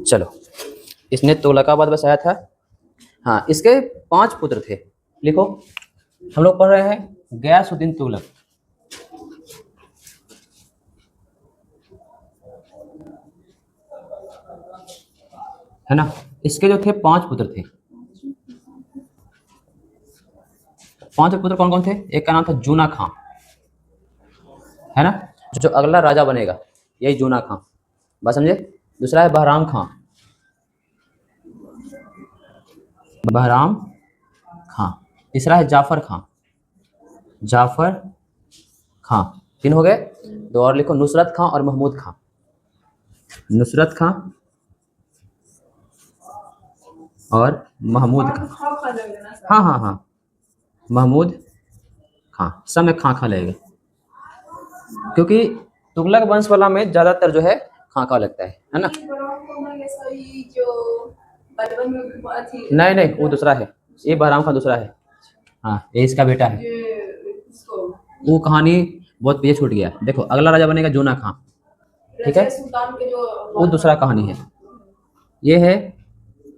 चलो, इसने तुगलकाबाद बसाया था। हाँ, इसके 5 पुत्र थे। लिखो, हम लोग पढ़ रहे हैं गयासुद्दीन तुगलक। है ना, इसके जो थे 5 पुत्र थे। 5 पुत्र कौन कौन थे? एक का नाम था जूना खां, है ना, जो अगला राजा बनेगा, यही जूना खां, बात समझे। दूसरा है बहराम खां, बहराम खां। तीसरा है जाफर खां, जाफर खां। 3 हो गए। 2 और लिखो, नुसरत खां और महमूद खां। नुसरत खां और महमूद खां। हाँ हाँ हाँ, महमूद खां, सब में खां खां लगेगा, क्योंकि तुगलक वंश वाला में ज्यादातर जो है खां खां लगता है ना। नहीं नहीं, वो दूसरा है, ये बहराम खां दूसरा है। हाँ, ये इसका बेटा है। वो कहानी बहुत पीछे छूट गया। देखो, अगला राजा बनेगा जूना खां, ठीक है, वो दूसरा कहानी है। ये है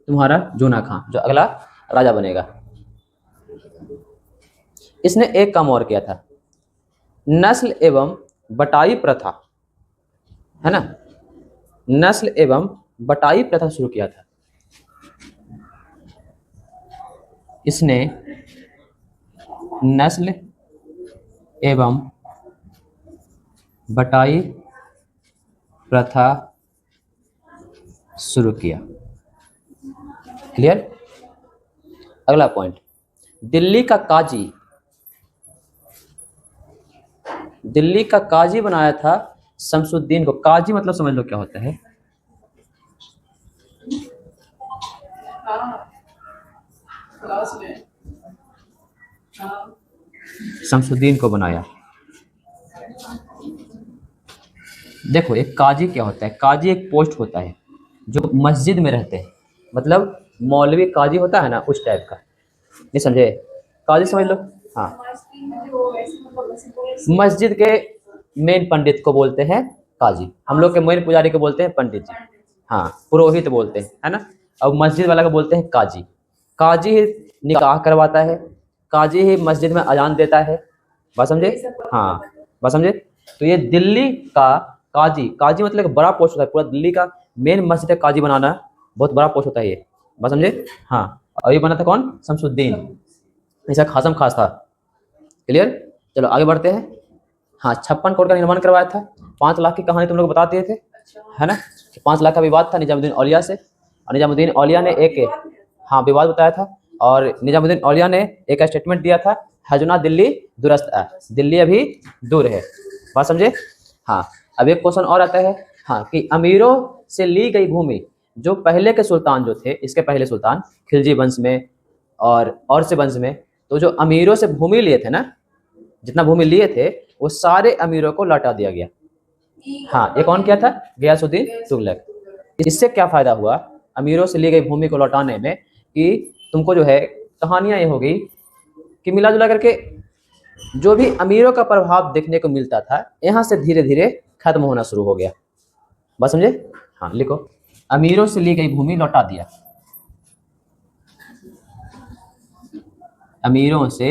तुम्हारा जूना खां, जो अगला राजा बनेगा। इसने एक काम और किया था, नस्ल एवं बटाई प्रथा, है ना, नस्ल एवं बटाई प्रथा शुरू किया था। इसने नस्ल एवं बटाई प्रथा शुरू किया। क्लियर। अगला पॉइंट, दिल्ली का काजी, दिल्ली का काजी बनाया था शमसुद्दीन को। काजी मतलब समझ लो क्या होता है। शमसुद्दीन को बनाया। देखो, एक काजी क्या होता है? काजी एक पोस्ट होता है जो मस्जिद में रहते हैं, मतलब मौलवी काजी होता है ना, उस टाइप का। नहीं समझे? काजी समझ लो। हाँ, मस्जिद के मेन पंडित को बोलते हैं काजी। हम लोग के मेन पुजारी को बोलते हैं पंडित जी। हाँ, पुरोहित बोलते हैं, है ना। अब मस्जिद वाला को बोलते हैं काजी। काजी ही निकाह करवाता है, काजी ही मस्जिद में अजान देता है। बात समझे? हाँ, बात समझे। तो ये दिल्ली का काजी, काजी मतलब एक बड़ा पोस्ट होता है, पूरा दिल्ली का मेन मस्जिद का काजी बनाना बहुत बड़ा पोस्ट होता है ये। बात समझे? हाँ, और ये बना था कौन? शमसुद्दीन। ऐसा खासम खास था। क्लियर। चलो आगे बढ़ते हैं। हाँ, 56 करोड़ का निर्माण करवाया था। 5 लाख की कहानी तुम लोग बता दिए थे, है ना। 5 लाख का विवाद था निजामुद्दीन औलिया से, और निजामुद्दीन औलिया ने एक, हाँ, विवाद बताया था, और निजामुद्दीन औलिया ने एक स्टेटमेंट दिया था, हजुना दिल्ली दुरस्त है, दिल्ली अभी दूर है। बात समझे? हाँ, अब एक क्वेश्चन और आता है, हाँ, कि अमीरों से ली गई भूमि, जो पहले के सुल्तान जो थे, इसके पहले सुल्तान खिलजी वंश में और से वंश में, तो जो अमीरों से भूमि लिए थे ना, जितना भूमि लिए थे वो सारे अमीरों को लौटा दिया गया। हाँ, ये कौन किया था? गयासुद्दीन तुगलक। इससे क्या फायदा हुआ अमीरों से ली गई भूमि को लौटाने में, कि तुमको जो है कहानियां ये हो गई कि मिला जुला करके जो भी अमीरों का प्रभाव देखने को मिलता था, यहाँ से धीरे धीरे खत्म होना शुरू हो गया। बात समझे? हाँ, लिखो, अमीरों से ली गई भूमि लौटा दिया, अमीरों से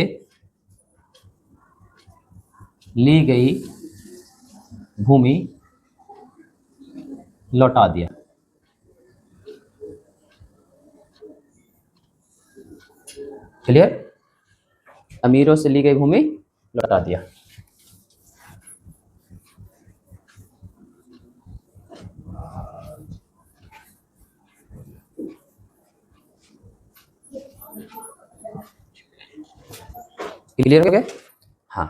ली गई भूमि लौटा दिया। क्लियर। अमीरों से ली गई भूमि लौटा दिया। क्लियर हो गया? हाँ,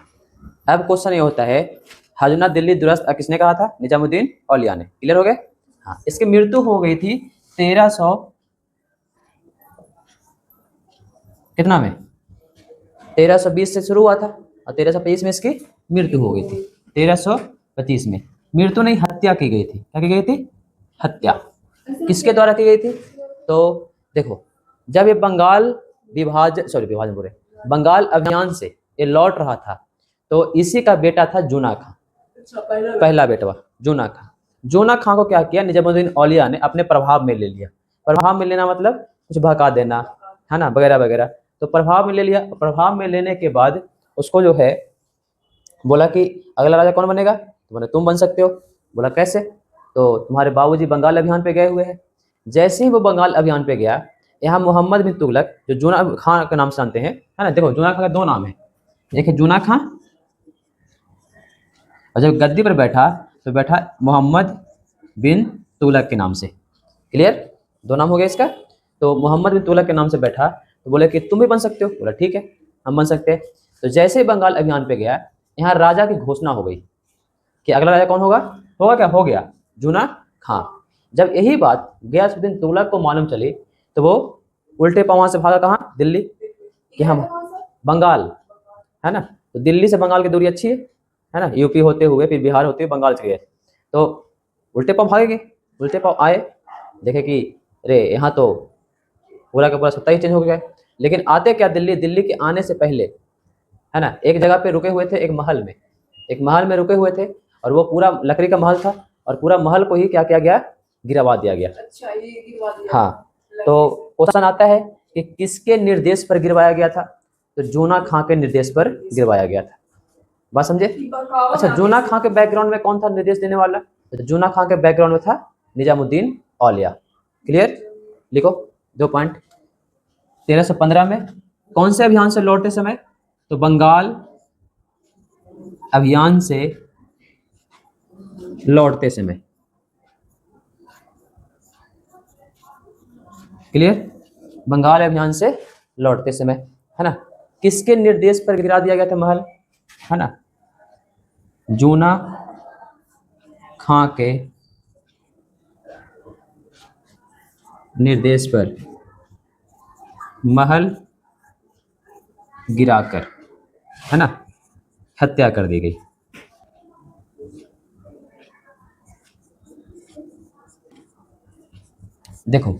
अब क्वेश्चन ये होता है, हजुना दिल्ली दुरस्त किसने कहा था? निजामुद्दीन औलिया ने। क्लियर हो गया? हाँ, इसकी मृत्यु हो गई थी 1300 कितना में? 1320 से शुरू हुआ था, और 1325 में इसकी मृत्यु हो गई थी। 1325 में मृत्यु नहीं, हत्या की गई थी। क्या की गई थी? हत्या। किसके द्वारा की गई थी? तो देखो, जब ये बंगाल विभाजन बोले, बंगाल अभियान से ये लौट रहा था, तो इसी का बेटा था जूना खां, पहला बेटवा जूना खां। जूना खां को क्या किया, निजामुद्दीन औलिया ने अपने प्रभाव में ले लिया। प्रभाव में लेना मतलब कुछ बहका देना, है ना, वगैरह वगैरह। तो प्रभाव में ले लिया। प्रभाव में लेने के बाद उसको जो है बोला कि अगला राजा कौन बनेगा, तो बोले तुम बन सकते हो। बोला कैसे, तो तुम्हारे बाबूजी बंगाल अभियान पे गए हुए हैं। जैसे ही वो बंगाल अभियान पे गया, यहाँ मोहम्मद बिन तुगलक, जो जूना खां के नाम से जानते हैं, है ना, देखो जूना खां का दो नाम है, एक है जूना खां, और जब गद्दी पर बैठा तो बैठा मोहम्मद बिन तुगलक के नाम से। क्लियर, दो नाम हो गया इसका। तो मोहम्मद बिन तुगलक के नाम से बैठा, तो बोले कि तुम भी बन सकते हो। बोला ठीक है, हम बन सकते हैं। तो जैसे ही बंगाल अभियान पे गया, यहाँ राजा की घोषणा हो गई कि अगला राजा कौन होगा, होगा क्या, हो गया जूना खां। जब यही बात गयासुद्दीन तुगलक को मालूम चली, तो वो उल्टे पाँव से भागा कहाँ, दिल्ली, कि हम बंगाल, है ना, तो दिल्ली से बंगाल की दूरी अच्छी है ना, यूपी होते हुए फिर बिहार होते हुए बंगाल से गए। तो उल्टे पाँव भागेंगे, उल्टे पाँव आए, देखे कि अरे यहाँ तो पूरा का पूरा सत्ता ही चेंज हो गया है। लेकिन आते क्या, दिल्ली, दिल्ली के आने से पहले, है ना, एक जगह पे रुके हुए थे, एक महल में, एक महल में रुके हुए थे, और वो पूरा लकड़ी का महल था, और पूरा महल को ही क्या किया गया, गिरवा दिया गया। अच्छा, ये गिरवा दिया। हाँ, तो क्वेश्चन आता है कि किसके निर्देश पर गिरवाया गया था, तो जूना खां के निर्देश पर गिरवाया गया था। बात समझे। अच्छा, जूना खां के बैकग्राउंड में कौन था निर्देश देने वाला, तो जूना खां के बैकग्राउंड में था निजामुद्दीन औलिया। क्लियर, लिखो 2 पॉइंट। 1315 में कौन से अभियान से लौटते समय, तो बंगाल अभियान से लौटते समय। क्लियर, बंगाल अभियान से लौटते समय, है ना, किसके निर्देश पर गिरा दिया गया था महल, है ना, जूना खां के निर्देश पर महल गिराकर, है ना, हत्या कर दी गई। देखो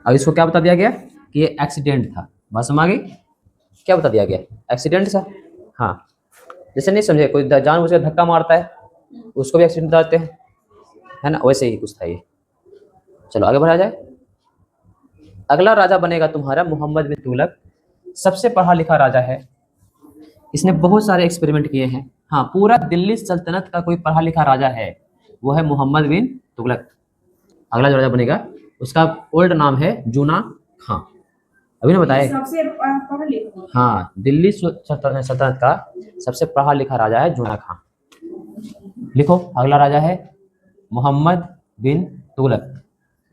अब इसको क्या बता दिया गया कि ये एक्सीडेंट था। बात समझ आ गई, क्या बता दिया गया, एक्सीडेंट था। हाँ, जैसे नहीं समझे, कोई जानबूझ कर धक्का मारता है, उसको भी एक्सीडेंट बताते हैं, है ना, वैसे ही कुछ था ये। चलो आगे बढ़ा जाए। अगला राजा बनेगा तुम्हारा मोहम्मद बिन तुगलक। सबसे पढ़ा लिखा राजा है, इसने बहुत सारे एक्सपेरिमेंट किए हैं। हाँ, पूरा दिल्ली सल्तनत का कोई पढ़ा लिखा राजा है, वो है मोहम्मद बिन तुगलक। अगला जो राजा बनेगा उसका ओल्ड नाम है जूना खां, अभी ना बताए। सबसे पढ़ा लिखा, हाँ, दिल्ली सल्तनत का सबसे पढ़ा लिखा राजा है जूना खां। लिखो, अगला राजा है मोहम्मद बिन तुगलक,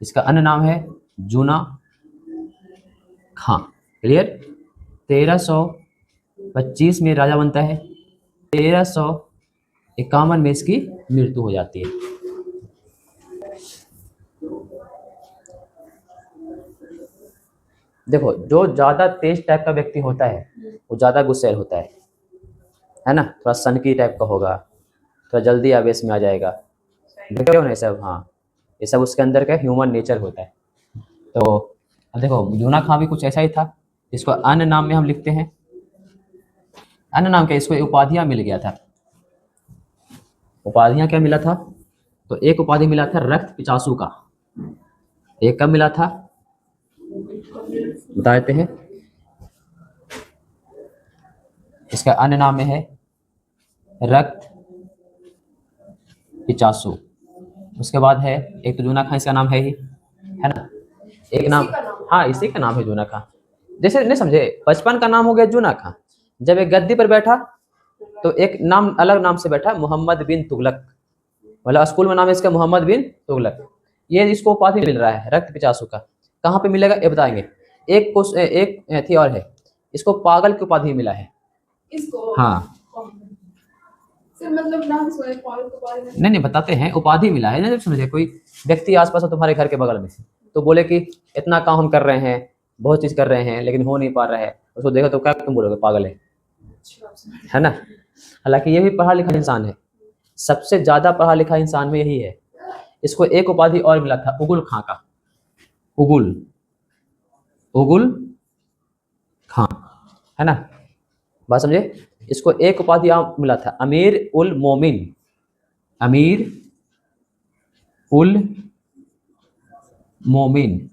इसका अन्य नाम है जूना खां। क्लियर, 1325 में राजा बनता है, 1351 में इसकी मृत्यु हो जाती है। देखो, जो ज्यादा तेज टाइप का व्यक्ति होता है वो ज्यादा गुस्सैल होता है ना, थोड़ा सनकी टाइप का होगा, थोड़ा जल्दी आवेश में आ जाएगा, देखते हो ना ये सब। हाँ, ये सब उसके अंदर का ह्यूमन नेचर होता है। तो अब देखो, जूना खां भी कुछ ऐसा ही था। इसको अन्य नाम में हम लिखते हैं, अन्य नाम क्या, इसको उपाधियां मिल गया था। उपाधियां क्या मिला था, तो एक उपाधि मिला था रक्त पिचासू का। एक कब मिला था बता देते हैं, इसका अन्य नाम में है रक्त पिचासू। उसके बाद है एक तो जूना खां, इसका नाम है ही, है ना, एक नाम, हाँ इसी का नाम है जूना खां। जैसे नहीं समझे, बचपन का नाम हो गया जूना खां, जब एक गद्दी पर बैठा तो एक नाम अलग नाम से बैठा, मोहम्मद बिन तुगलक, मतलब स्कूल में नाम है इसका मोहम्मद बिन तुगलक। ये इसको उपाधि मिल रहा है रक्त पिचासू का। कहाँ पे मिलेगा ये बताएंगे। एक थी और है, इसको पागल की उपाधि मिला है इसको। हाँ, मतलब नाम नहीं नहीं बताते हैं, उपाधि मिला है ना। जब समझे कोई व्यक्ति आसपास हो तुम्हारे घर के बगल में, तो बोले कि इतना काम हम कर रहे हैं, बहुत चीज कर रहे हैं, लेकिन हो नहीं पा रहा है, उसको देखो तो क्या तुम बोलोगे, पागल है ना। हालांकि ये भी पढ़ा लिखा इंसान है, सबसे ज्यादा पढ़ा लिखा इंसान में यही है। इसको एक उपाधि और मिला था उगुल खां का, उगुल खां, है ना, बात समझे। इसको एक उपाधि और मिला था अमीर उल मोमिन, अमीर उल मोमिन,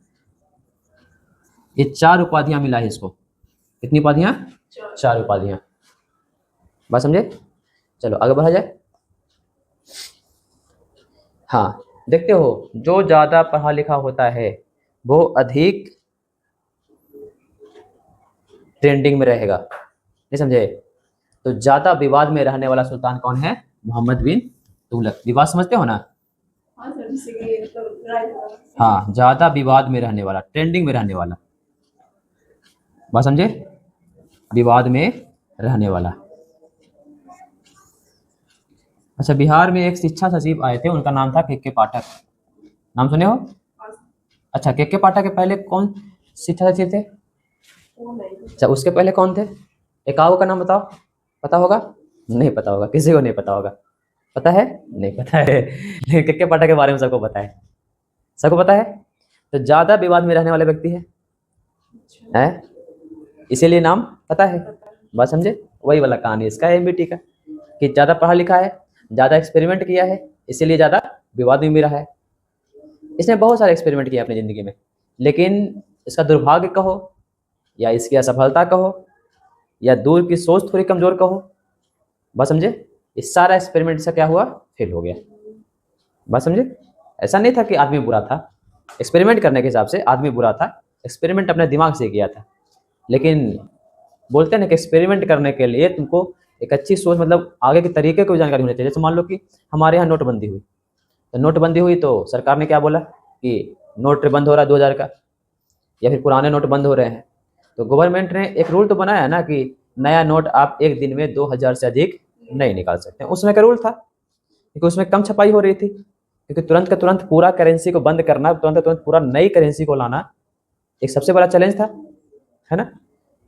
ये 4 उपाधियां मिला है इसको। कितनी उपाधियां? 4 उपाधियां। बात समझे? चलो आगे बढ़ा जाए। हाँ, देखते हो जो ज्यादा पढ़ा लिखा होता है वो अधिक ट्रेंडिंग में रहेगा। नहीं समझे? तो ज्यादा विवाद में रहने वाला सुल्तान कौन है? मोहम्मद बिन तुगलक। विवाद समझते हो ना? हाँ, ज्यादा विवाद में रहने वाला, ट्रेंडिंग में रहने वाला। बात समझे? विवाद में रहने वाला। अच्छा, बिहार में एक शिक्षा सचिव आए थे, उनका नाम था के पाठक। नाम सुने हो? अच्छा, के पाठक के पहले कौन शिक्षा सचिव थे? अच्छा, उसके पहले कौन थे? एक आओ का नाम बताओ। पता होगा? नहीं पता होगा, किसी को नहीं पता होगा। पता है? नहीं पता है। के पाठक के बारे में सबको पता है। सबको पता है। तो ज्यादा विवाद में रहने वाले व्यक्ति है, इसीलिए नाम पता है। बात समझे? वही वाला कहानी इसका एमबीटी का, कि ज्यादा पढ़ा लिखा है, ज्यादा एक्सपेरिमेंट किया है, इसीलिए ज्यादा विवाद में भी रहा है। इसने बहुत सारे एक्सपेरिमेंट किए अपनी जिंदगी में, लेकिन इसका दुर्भाग्य कहो या इसकी असफलता कहो या दूर की सोच थोड़ी कमजोर कहो, बात समझे, इस सारा एक्सपेरिमेंट से क्या हुआ? फेल हो गया। बात समझे? ऐसा नहीं था कि आदमी बुरा था, एक्सपेरिमेंट करने के हिसाब से आदमी बुरा था, एक्सपेरिमेंट अपने दिमाग से किया था। लेकिन बोलते हैं ना कि एक्सपेरिमेंट करने के लिए तुमको एक अच्छी सोच, मतलब आगे के तरीके की जानकारी होनी चाहिए। जैसे मान लो कि हमारे यहाँ नोटबंदी हुई, तो नोटबंदी हुई तो सरकार ने क्या बोला कि नोट बंद हो रहा है 2000 का, या फिर पुराने नोट बंद हो रहे हैं। तो गवर्नमेंट ने एक रूल तो बनाया ना कि नया नोट आप एक दिन में 2000 से अधिक नहीं निकाल सकते। उसमें का रूल था, क्योंकि उसमें कम छपाई हो रही थी, क्योंकि तुरंत का तुरंत पूरा करेंसी को बंद करना, तुरंत का तुरंत पूरा नई करेंसी को लाना एक सबसे बड़ा चैलेंज था, है ना।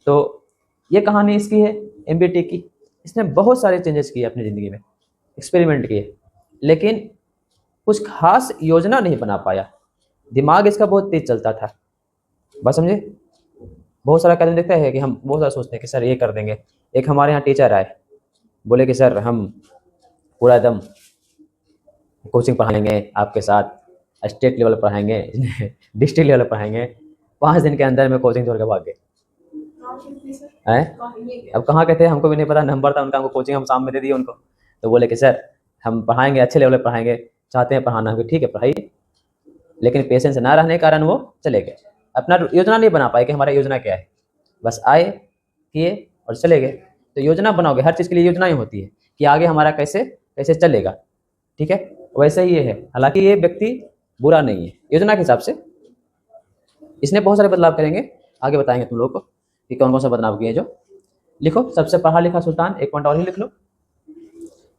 तो ये कहानी इसकी है, एमबीटी की। इसने बहुत सारे चेंजेस किए अपनी ज़िंदगी में, एक्सपेरिमेंट किए, लेकिन कुछ खास योजना नहीं बना पाया। दिमाग इसका बहुत तेज चलता था। बस समझे? बहुत सारा कदम देखता है कि हम बहुत सारा सोचते हैं कि सर ये कर देंगे। एक हमारे यहाँ टीचर आए, बोले कि सर हम पूरा एकदम कोचिंग पढ़ाएंगे आपके साथ, स्टेट लेवल पढ़ाएंगे, डिस्ट्रिक्ट लेवल पढ़ाएंगे। 5 दिन के अंदर में कोचिंग छोड़ के भाग गए। अब कहाँ के थे हमको भी नहीं पता, नंबर था उनका, हमको कोचिंग हम शाम में दे दिए उनको। तो बोले कि सर हम पढ़ाएंगे, अच्छे लेवल पर पढ़ाएंगे, चाहते हैं पढ़ाना। हम ठीक है पढ़ाइए, लेकिन पेशेंस ना रहने के कारण वो चले गए। अपना योजना नहीं बना पाए कि हमारा योजना क्या है, बस आए किए और चले गए। तो योजना बनाओगे, हर चीज़ के लिए योजनाएं होती है कि आगे हमारा कैसे कैसे चलेगा, ठीक है। वैसे ही ये है, हालांकि ये व्यक्ति बुरा नहीं है योजना के हिसाब से, इसने बहुत सारे बदलाव करेंगे, आगे बताएंगे तुम लोगों को कि कौन कौन सा बदलाव किए। जो लिखो, सबसे पढ़ा लिखा सुल्तान, एक पॉइंट और ही लिख लो,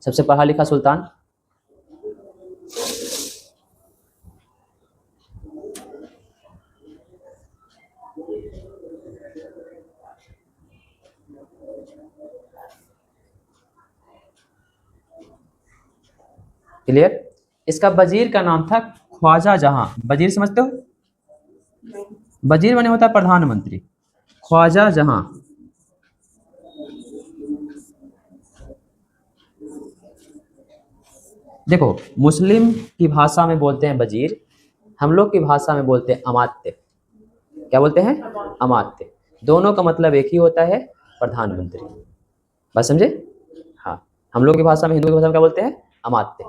सबसे पढ़ा लिखा सुल्तान। क्लियर? इसका वजीर का नाम था ख्वाजा जहां। वजीर समझते हो? वजीर माने होता है प्रधानमंत्री। ख्वाजा जहां, देखो मुस्लिम की भाषा में बोलते हैं वजीर, हम लोग की भाषा में बोलते हैं अमात्य। क्या बोलते हैं? अमात्य। दोनों का मतलब एक ही होता है, प्रधानमंत्री। बात समझे? हाँ, हम लोग की भाषा में, हिंदू की भाषा में क्या बोलते हैं? अमात्य।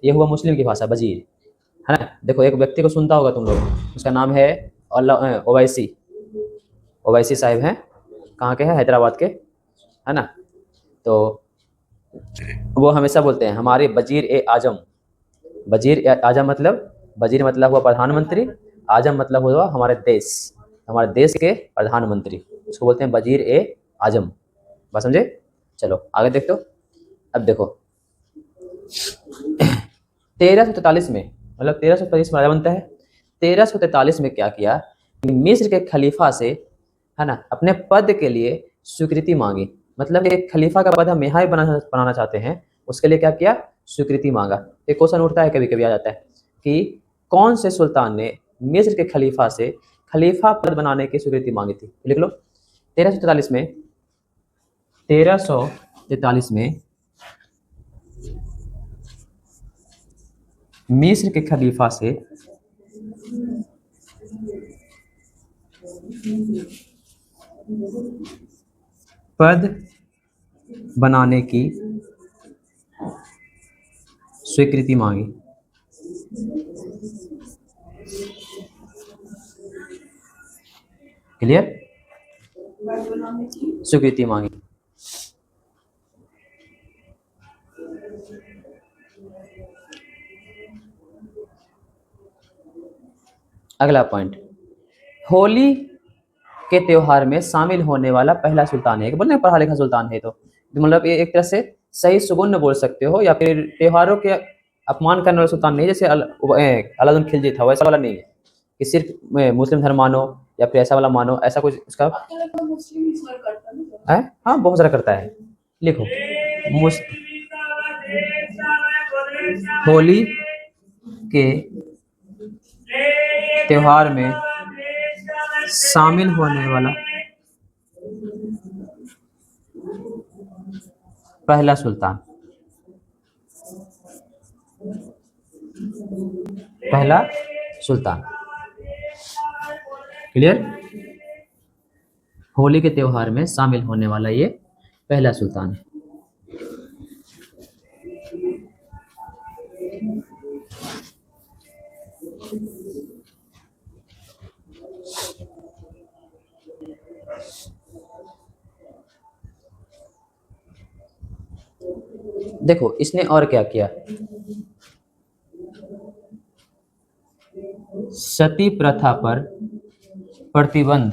ये हुआ मुस्लिम की भाषा वजीर, है ना। देखो एक व्यक्ति को सुनता होगा तुम लोग, उसका नाम है ओवैसी। ओवैसी साहिब हैं, कहाँ के हैं? हैदराबाद के, है ना। तो वो हमेशा बोलते हैं हमारे वजीर ए आजम। वजीर ए आजम मतलब, वजीर मतलब हुआ प्रधानमंत्री, आजम मतलब हुआ हमारे देश, हमारे देश के प्रधानमंत्री, उसको बोलते हैं वजीर ए आजम। बात समझे? चलो आगे देखते हो। अब देखो 1343 में, मतलब 1343 में राजा बनता है। 1343 में क्या किया कि मिस्र के खलीफा से, है ना, अपने पद के लिए स्वीकृति मांगी। मतलब एक खलीफा का पद हम यहाँ ही बनाना चाहते हैं, उसके लिए क्या किया? स्वीकृति मांगा। एक क्वेश्चन उठता है, कभी कभी आ जाता है कि कौन से सुल्तान ने मिस्र के खलीफा से खलीफा पद बनाने की स्वीकृति मांगी थी? लिख लो 1343 में, 1343 में मिस्र के खलीफा से पद बनाने की स्वीकृति मांगी। क्लियर? स्वीकृति मांगी। अगला पॉइंट, होली के त्योहार में शामिल होने वाला पहला सुल्तान है। बोलने पढ़ा लिखा सुल्तान है, तो मतलब ये एक तरह से सही सुगुन बोल सकते हो, या फिर त्योहारों के अपमान करने वाला सुल्तान नहीं, जैसे अलाउद्दीन खिलजी था, वैसा वाला नहीं है कि सिर्फ मुस्लिम धर्म मानो या फिर ऐसा वाला मानो, ऐसा कुछ उसका है। हाँ, बहुत सारा करता है। लिखो, होली के त्योहार में शामिल होने वाला पहला सुल्तान, पहला सुल्तान। क्लियर? होली के त्योहार में शामिल होने वाला ये पहला सुल्तान है। देखो इसने और क्या किया, सती प्रथा पर प्रतिबंध।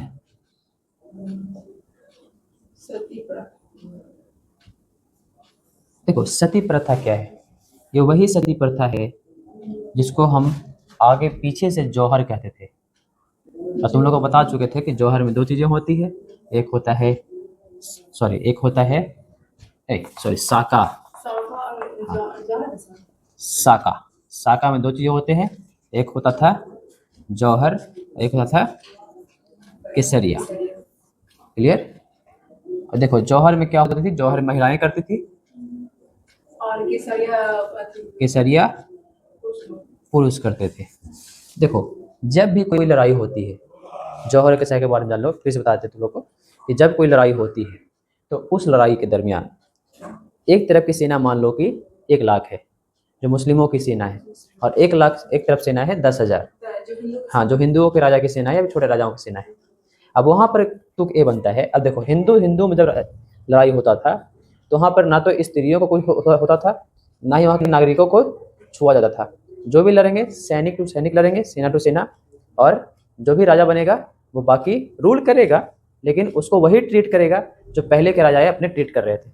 देखो सती प्रथा क्या है? ये वही सती प्रथा है जिसको हम आगे पीछे से जौहर कहते थे, और तुम लोग को बता चुके थे कि जौहर में दो चीजें होती है, एक होता है साका। साका में दो चीजें होते हैं, एक होता था जौहर, एक होता था केसरिया। क्लियर? और देखो जौहर में क्या होती थी, जौहर महिलाएं करती थी और केसरिया पुरुष करते थे। देखो जब भी कोई लड़ाई होती है, जौहर केसरिया के बारे में जान लो, फिर से बताते तुम लोग को कि जब कोई लड़ाई होती है तो उस लड़ाई के दरमियान एक तरफ की सेना मान लो कि 1 लाख है, जो मुस्लिमों की सेना है, और 1 लाख एक तरफ सेना है 10,000, हाँ, जो हिंदुओं के राजा की सेना है या छोटे राजाओं की सेना है। अब वहाँ पर तुक ये बनता है, अब देखो हिंदू में जब लड़ाई होता था तो वहाँ पर ना तो स्त्रियों को कुछ होता था, ना ही वहाँ के नागरिकों को छुआ जाता था। जो भी लड़ेंगे सैनिक टू सैनिक लड़ेंगे, सेना टू सेना, और जो भी राजा बनेगा वो बाकी रूल करेगा, लेकिन उसको वही ट्रीट करेगा जो पहले के राजा अपने ट्रीट कर रहे थे।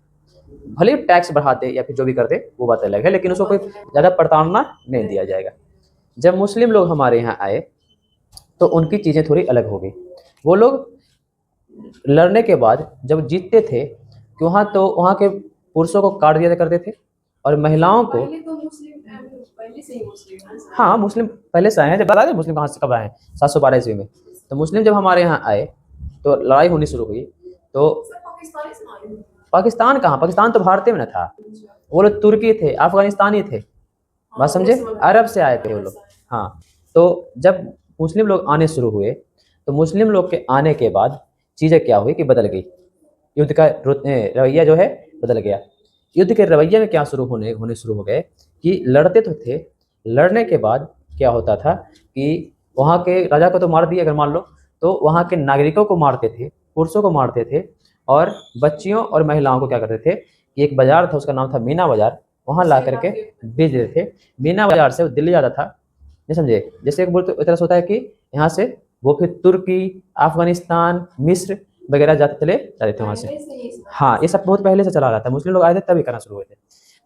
भले टैक्स बढ़ाते या फिर जो भी करते वो बात अलग है, लेकिन उसको कोई ज़्यादा प्रताड़ना नहीं दिया जाएगा। जब मुस्लिम लोग हमारे यहाँ आए तो उनकी चीज़ें थोड़ी अलग हो गई। वो लोग लड़ने के बाद जब जीतते थे कि वहाँ के पुरुषों को काट दिया करते थे, और महिलाओं को पहले से ही मुस्लिम, हाँ मुस्लिम पहले से आए हैं। जब बता दें मुस्लिम कहाँ से कब आए हैं, 712 ईस्वी में। तो मुस्लिम जब हमारे यहाँ आए तो लड़ाई होनी शुरू हुई। तो पाकिस्तान कहाँ, पाकिस्तान तो भारतीय में न था, वो लोग तुर्की थे, अफगानिस्तानी थे, बात समझे, अरब से आए थे वो लोग। हाँ, तो जब मुस्लिम लोग आने शुरू हुए तो मुस्लिम लोग के आने के बाद चीज़ें क्या हुई कि बदल गई, युद्ध का रवैया जो है बदल गया। युद्ध के रवैये में क्या होने शुरू हो गए कि लड़ते तो थे, लड़ने के बाद क्या होता था कि वहाँ के राजा को तो मार दिया अगर मान लो, तो वहाँ के नागरिकों को मारते थे, पुरुषों को मारते थे, और बच्चियों और महिलाओं को क्या करते थे कि एक बाजार था, उसका नाम था मीना बाजार, वहाँ ला करके बेच देते थे। मीना बाजार से वो दिल्ली जाता था, नहीं समझे, जैसे एक बोलते तरह से होता है कि यहाँ से वो फिर तुर्की, अफगानिस्तान, मिस्र वगैरह जाते थे वहाँ से। हाँ, ये सब बहुत पहले से चला रहा था, मुस्लिम लोग आए थे तभी करना शुरू हुए थे।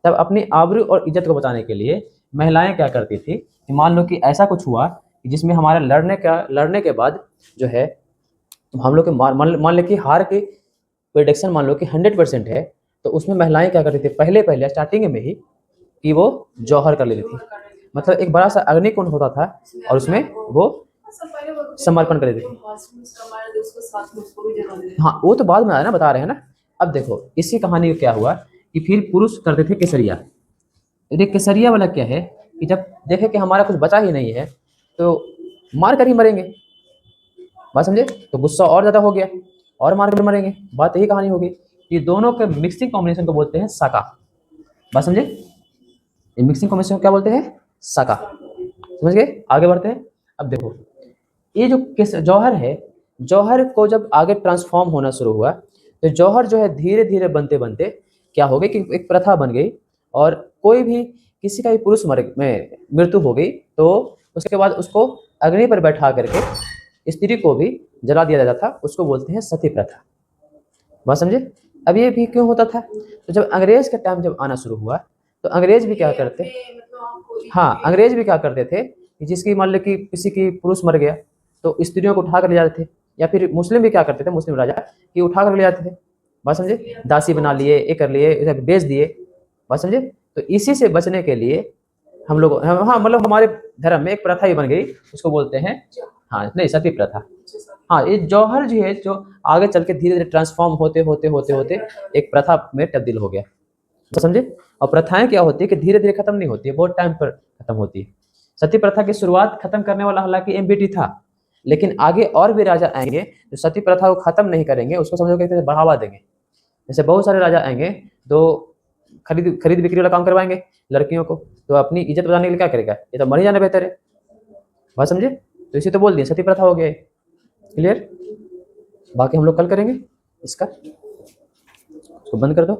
तब अपनी आबरू और इज्जत को बचाने के लिए महिलाएं क्या करती थी कि मान लो कि ऐसा कुछ हुआ कि जिसमें हमारा लड़ने के बाद जो है हम लोग के मान लो कि हार की प्रेडिक्शन मान लो कि 100% है, तो उसमें महिलाएं क्या करती थी पहले स्टार्टिंग में ही कि वो जौहर कर लेती थी। मतलब एक बड़ा सा अग्निकुंड होता था और उसमें वो समर्पण कर देती थी। हाँ, वो तो बाद में आया ना, बता रहे हैं ना। अब देखो इसकी कहानी क्या हुआ कि फिर पुरुष करते थे केसरिया। ये केसरिया वाला क्या है कि जब देखे कि हमारा कुछ बचा ही नहीं है तो मार कर ही मरेंगे। बात समझे? तो गुस्सा और ज़्यादा हो गया और मार कर मरेंगे। बात यही कहानी होगी। ये दोनों के मिक्सिंग कॉम्बिनेशन को बोलते हैं साका। बात समझे? ये मिक्सिंग कॉम्बिनेशन को क्या बोलते हैं? साका। समझ गए? आगे बढ़ते हैं। अब देखो, ये जो किस जौहर है, जौहर को जब आगे ट्रांसफॉर्म होना शुरू हुआ तो जौहर जो है धीरे धीरे बनते बनते क्या हो गई कि एक प्रथा बन गई, और कोई भी किसी का भी पुरुष में मृत्यु हो गई तो उसके बाद उसको अग्नि पर बैठा करके स्त्री को भी जला दिया जाता था। उसको बोलते हैं सती प्रथा। बात समझे? अब ये भी क्यों होता था? तो जब अंग्रेज का टाइम जब आना शुरू हुआ तो अंग्रेज भी क्या करते, हाँ, अंग्रेज भी क्या करते थे कि जिसकी मान लो कि किसी की पुरुष मर गया तो स्त्रियों को उठा कर ले जाते थे, या फिर मुस्लिम भी क्या करते थे, मुस्लिम राजा कि उठा कर ले जाते थे। बात समझे? दासी बना लिए, ये कर लिए, इसे बेच दिए। बात समझे? तो इसी से बचने के लिए हम लोग, हाँ, मतलब हमारे धर्म में एक प्रथा ही बन गई, उसको बोलते हैं, हाँ, नहीं, सती प्रथा। हाँ, ये जौहर जी है जो आगे चल के धीरे धीरे ट्रांसफॉर्म होते होते होते होते एक प्रथा में तब्दील हो गया। तो समझे? और प्रथाएं क्या होती है कि धीरे धीरे खत्म नहीं होती है, बहुत टाइम पर खत्म होती है। सती प्रथा की शुरुआत खत्म करने वाला हालांकि एमबीटी था, लेकिन आगे और भी राजा आएंगे जो सती प्रथा को खत्म नहीं करेंगे, उसको समझो कि बढ़ावा देंगे। जैसे बहुत सारे राजा आएंगे तो खरीद खरीद बिक्री वाला काम करवाएंगे लड़कियों को, तो अपनी इज्जत बचाने के लिए क्या करेगा? ये तो मर ही जाना बेहतर है। बात समझे? तो इसे तो बोल दिए सती प्रथा हो गया। क्लियर? बाकी हम लोग कल करेंगे इसका, इसको बंद कर दो।